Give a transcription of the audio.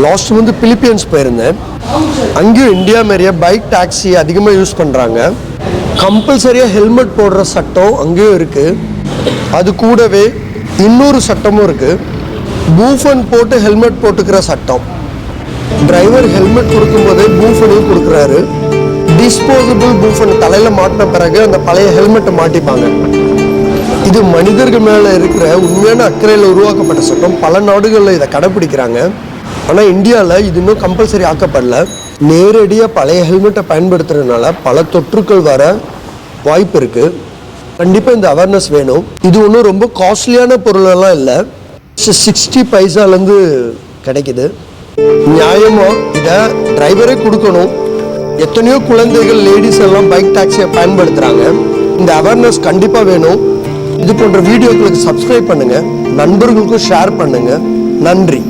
Last வந்து Philippines போயிருந்தேன். அங்கேயும் இந்தியா மாரியே பைக் டாக்ஸி அதிகமாக யூஸ் பண்ணுறாங்க. கம்பல்சரியாக ஹெல்மெட் போடுற சட்டம் அங்கேயும் இருக்குது. அது கூடவே இன்னொரு சட்டமும் இருக்குது, பூஃபன் போட்டு ஹெல்மெட் போட்டுக்கிற சட்டம். டிரைவர் ஹெல்மெட் கொடுக்கும்போதே பூஃபனையும் கொடுக்குறாரு. டிஸ்போசபிள் பூஃபன் தலையில் மாட்டின பிறகு அந்த பழைய ஹெல்மெட்டை மாட்டிப்பாங்க. இது மனிதர்கள் மேலே இருக்கிற உண்மையான அக்கறையில் உருவாக்கப்பட்ட சட்டம். பல நாடுகளில் இதை கடைப்பிடிக்கிறாங்க. ஆனால் இந்தியாவில் இது இன்னும் கம்பல்சரி ஆக்கப்படல. நேரடியாக பழைய ஹெல்மெட்டை பயன்படுத்துறதுனால பல தொற்றுக்கள் வர வாய்ப்பு இருக்குது. கண்டிப்பாக இந்த அவேர்னஸ் வேணும். இது ஒன்றும் ரொம்ப காஸ்ட்லியான பொருளெல்லாம் இல்லை, 60 பைசாலேருந்து கிடைக்குது. நியாயமாக இதை டிரைவரே கொடுக்கணும். எத்தனையோ குழந்தைகள், லேடிஸ் எல்லாம் பைக் டாக்ஸியை பயன்படுத்துகிறாங்க. இந்த அவேர்னஸ் கண்டிப்பாக வேணும். இது போன்ற வீடியோக்களுக்கு சப்ஸ்கிரைப் பண்ணுங்கள், நண்பர்களுக்கும் ஷேர் பண்ணுங்கள். நன்றி.